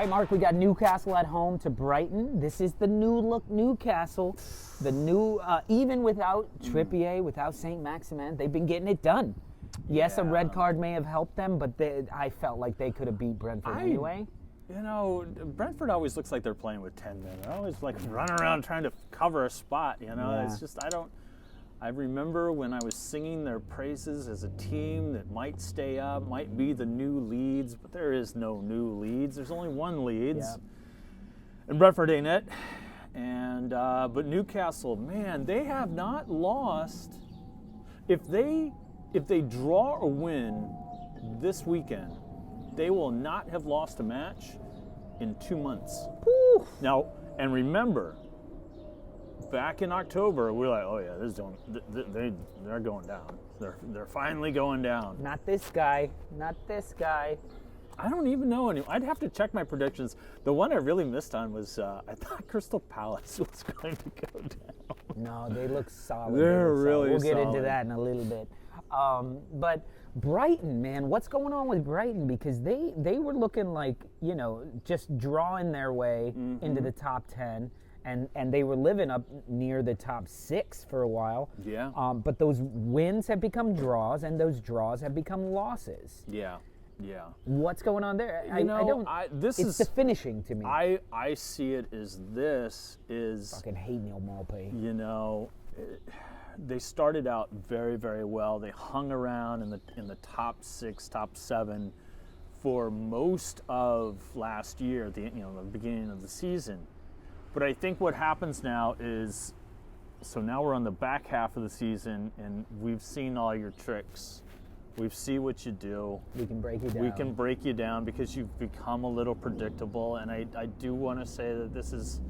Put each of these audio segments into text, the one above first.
right, Mark, we got Newcastle at home to Brighton. This is the new look Newcastle. The new, even without Trippier, without St. Maximin, they've been getting it done. Yes, a red card may have helped them, but I felt like they could have beat Brentford anyway. You know, Brentford always looks like they're playing with 10 men. They're always like running around trying to cover a spot, you know. It's just, I remember when I was singing their praises as a team that might stay up, might be the new Leeds, but there is no new Leeds. There's only one Leeds. And Brentford ain't it. And but Newcastle, man, they have not lost. If they draw or win this weekend, they will not have lost a match in 2 months. Woo. Now, and remember, back in October, we were like, oh yeah, they're going down. They're finally going down. Not this guy. Not this guy. I don't even know anymore. I'd have to check my predictions. The one I really missed on was I thought Crystal Palace was going to go down. No, they look solid. They're really We'll get solid. into that in a little bit. But Brighton, man, what's going on with Brighton? Because they were looking like, you know, just drawing their way into the top 10. And they were living up near the top 6 for a while. Yeah. But those wins have become draws, and those draws have become losses. Yeah. What's going on there? It's the finishing to me. I see it as this is. Fucking hate Neil Maupay. You know, they started out very, very well. They hung around in the top 6, top 7 for most of last year. The beginning of the season. But I think what happens now is, so now we're on the back half of the season, and we've seen all your tricks. We see what you do. We can break you down. We can break you down because you've become a little predictable. And I do want to say that this is,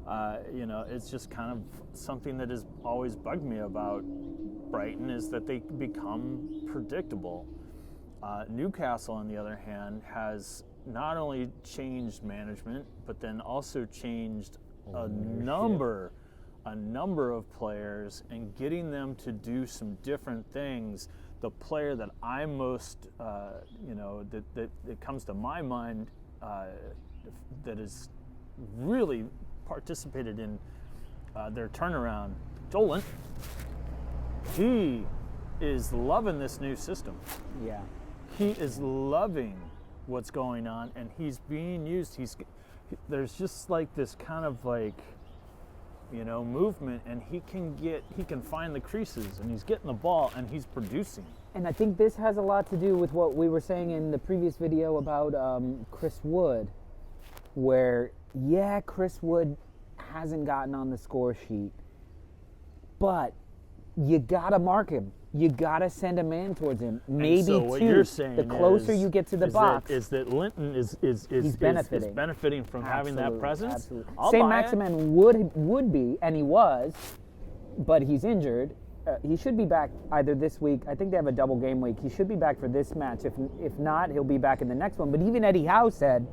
it's just kind of something that has always bugged me about Brighton, is that they become predictable. Newcastle, on the other hand, has not only changed management, but then also changed a number of players and getting them to do some different things. The player that I'm most, that comes to my mind, that has really participated in their turnaround, Dolan. He is loving this new system. Yeah. He is loving what's going on, and he's being used. There's just like this kind of like, movement, and he can find the creases, and he's getting the ball, and he's producing. And I think this has a lot to do with what we were saying in the previous video about Chris Wood, where, Chris Wood hasn't gotten on the score sheet, but you gotta mark him. You gotta send a man towards him. Maybe so what you're saying the closer you get to the box. Is that Linton is benefiting from having that presence? Absolutely. St. Maximin would be, and he was, but he's injured. He should be back either this week. I think they have a double game week. He should be back for this match. If not, he'll be back in the next one. But even Eddie Howe said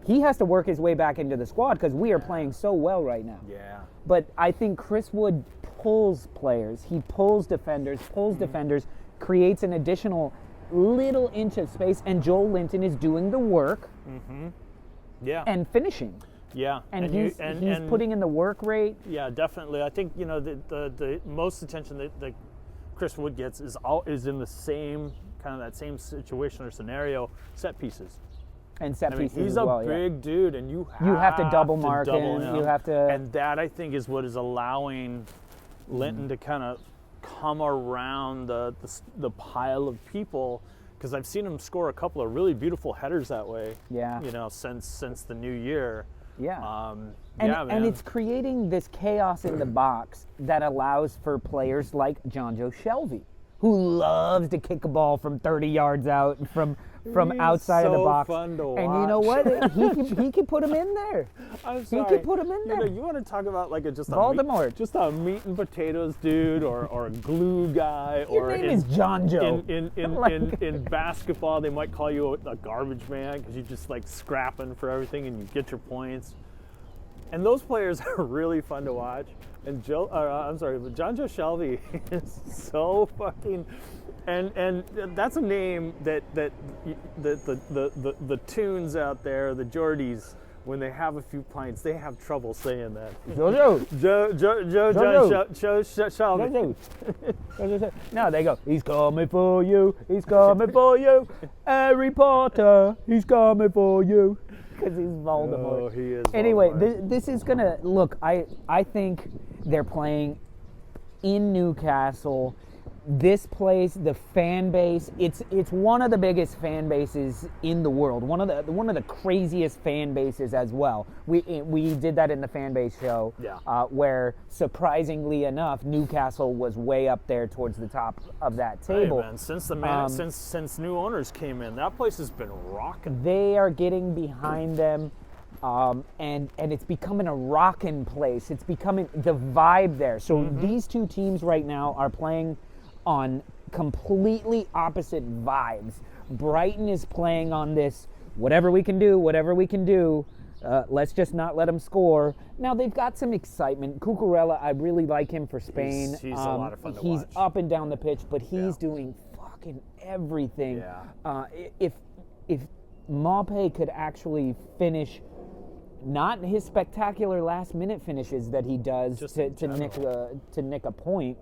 he has to work his way back into the squad because we are playing so well right now. Yeah. But I think Chris Wood pulls players. He pulls defenders, creates an additional little inch of space, and Joel Linton is doing the work and finishing. Yeah. And he's putting in the work rate. Yeah, definitely. I think, the most attention that Chris Wood gets is in the same, kind of that same situation or scenario, set pieces. And set pieces he's as well, a big dude, and you have to double mark him. You have to, and that, I think, is what is allowing Linton to kind of come around the pile of people, because I've seen him score a couple of really beautiful headers that way. Yeah. Since the new year. Yeah. And it's creating this chaos in the box that allows for players like Jonjo Shelvey, who loves to kick a ball from 30 yards out from outside of the box. Fun to watch. And you know what? he can put him in there. I'm sorry. He can put him in there. You want to talk about like Voldemort. just a meat and potatoes dude, or a glue guy, Your name is Jonjo. In basketball, they might call you a garbage man because you're just like scrapping for everything and you get your points. And those players are really fun to watch. And Jonjo Shelvey is so fucking And that's a name that the tunes out there, the Geordies, when they have a few pints, they have trouble saying that. Jojo. Jojo. No, they go, he's coming for you, he's coming for you. Harry Potter, he's coming for you. Because he's Voldemort. Oh, he is Anyway, Voldemort. this is going to, look, I think they're playing in Newcastle. This place, the fan base, it's one of the biggest fan bases in the world. One of the craziest fan bases as well. We did that in the fan base show, where surprisingly enough, Newcastle was way up there towards the top of that table. Hey man, since new owners came in, that place has been rocking. They are getting behind them. And it's becoming a rockin' place. It's becoming the vibe there. So these two teams right now are playing on completely opposite vibes. Brighton is playing on this, whatever we can do, let's just not let them score. Now, they've got some excitement. Cucurella, I really like him for Spain. He's a lot of fun to watch. He's up and down the pitch, but he's doing fucking everything. Yeah. If Maupay could actually finish, not his spectacular last-minute finishes that he does to nick a point,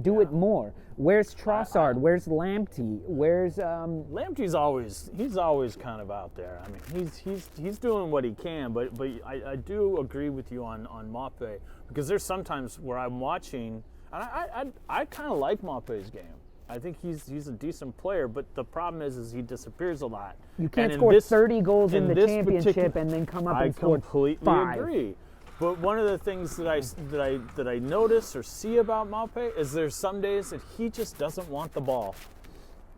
do it more. Where's Trossard? Where's Lamptey? Where's Lamptey's always kind of out there. I mean, he's doing what he can, but I do agree with you on Maupay, because there's sometimes where I'm watching, and I kind of like Maupay's game. I think he's a decent player, but the problem is he disappears a lot. You can't score 30 goals in the championship and then come up and score 5. I completely agree. But one of the things that I notice or see about Maupay is there's some days that he just doesn't want the ball.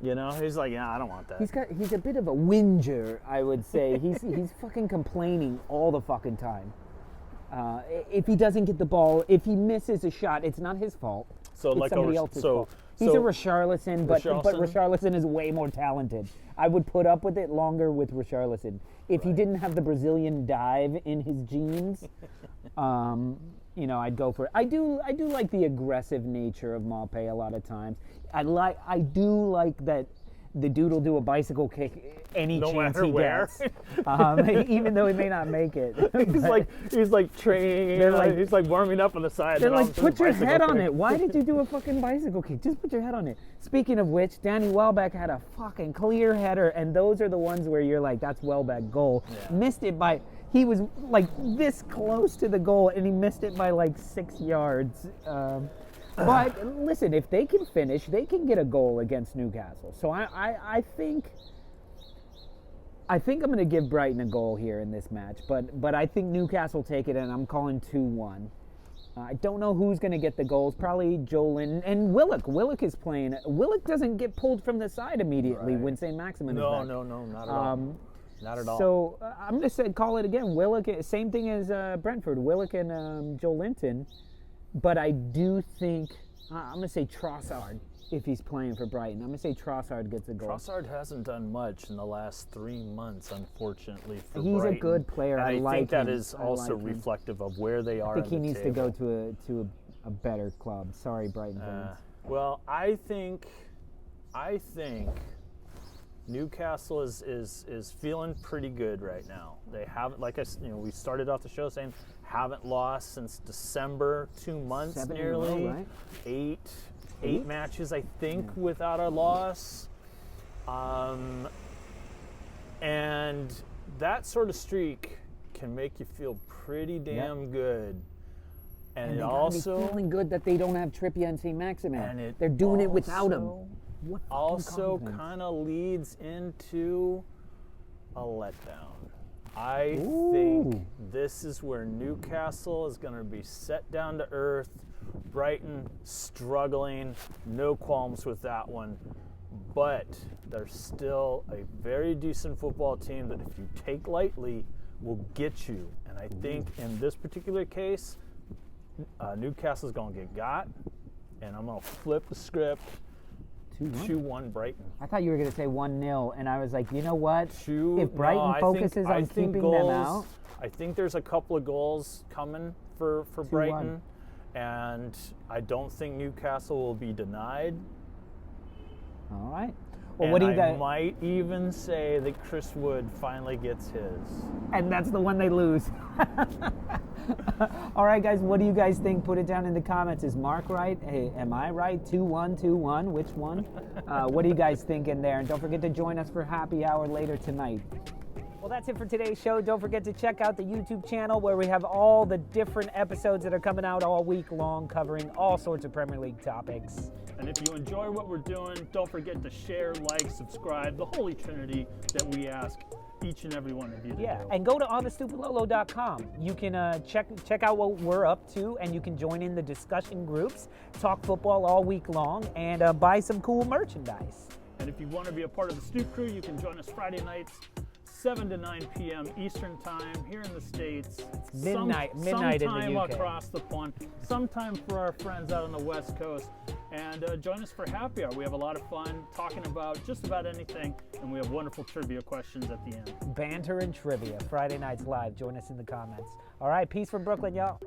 You know, he's like, yeah, I don't want that. He's a bit of a whinger, I would say. He's fucking complaining all the fucking time. If he doesn't get the ball, if he misses a shot, it's not his fault. So it's somebody else's fault. He's a Richarlison, but Richarlison is way more talented. I would put up with it longer with Richarlison. If he didn't have the Brazilian dive in his genes, I'd go for it. I do like the aggressive nature of Maupay a lot of times. I do like that the dude will do a bicycle kick any chance he gets, even though he may not make it. he's like training. He's like warming up on the side. They're like, put your head on it. Why did you do a fucking bicycle kick? Just put your head on it. Speaking of which, Danny Welbeck had a fucking clear header, and those are the ones where you're like, that's Welbeck goal. Yeah. Missed it by. He was like this close to the goal, and he missed it by like 6 yards. But listen, if they can finish, they can get a goal against Newcastle. So I think I'm going to give Brighton a goal here in this match. But I think Newcastle take it, and I'm calling 2-1. I don't know who's going to get the goals. Probably Jolin and Willock. Willock is playing. Willock doesn't get pulled from the side immediately when St. Maximin is back. No, not at all. Not at all. So I'm going to call it again. Willock, same thing as Brentford. Willock and Joe Linton. But I do think, I'm going to say Trossard if he's playing for Brighton. I'm going to say Trossard gets a goal. Trossard hasn't done much in the last 3 months, unfortunately, for He's Brighton. A good player. And I like think that him. is also reflective of where they are. I think he needs to go to a better club. Sorry, Brighton fans. Well, I think Newcastle is feeling pretty good right now. They haven't, we started off the show saying, haven't lost since December, 2 months 7 nearly. in a row, right? Eight matches, I think, without a loss. And that sort of streak can make you feel pretty damn good. And it also be feeling good that they don't have Trippier and St. Maximin. They're doing it without him. Also kind of leads into a letdown. I think this is where Newcastle is going to be set down to earth. Brighton struggling, no qualms with that one. But they're still a very decent football team that if you take lightly will get you. And I think in this particular case, Newcastle's going to get got. And I'm going to flip the script. 2-1 Brighton. I thought you were going to say 1-0, and I was like, you know what? If Brighton focuses on keeping them out. I think there's a couple of goals coming for Brighton, and I don't think Newcastle will be denied. right. Well, And what do you I guys? might even say that Chris Wood finally gets his. And that's the one they lose. All right, guys, what do you guys think? Put it down in the comments. Is Mark right? Hey, am I right? 2-1, which one? What do you guys think in there? And don't forget to join us for happy hour later tonight. Well, that's it for today's show. Don't forget to check out the YouTube channel where we have all the different episodes that are coming out all week long, covering all sorts of Premier League topics. And if you enjoy what we're doing, don't forget to share, like, subscribe, the Holy Trinity that we ask each and every one of you to do. And go to onthestoopwithlolo.com. You can check out what we're up to, and you can join in the discussion groups, talk football all week long, and buy some cool merchandise. And if you want to be a part of the Stoop crew, you can join us Friday nights, 7 to 9 p.m. Eastern Time here in the States. Midnight in the sometime UK. across the pond, sometime for our friends out on the West Coast. And join us for happy hour. We have a lot of fun talking about just about anything, and we have wonderful trivia questions at the end. Banter and trivia, Friday nights live. Join us in the comments. All right, peace from Brooklyn, y'all.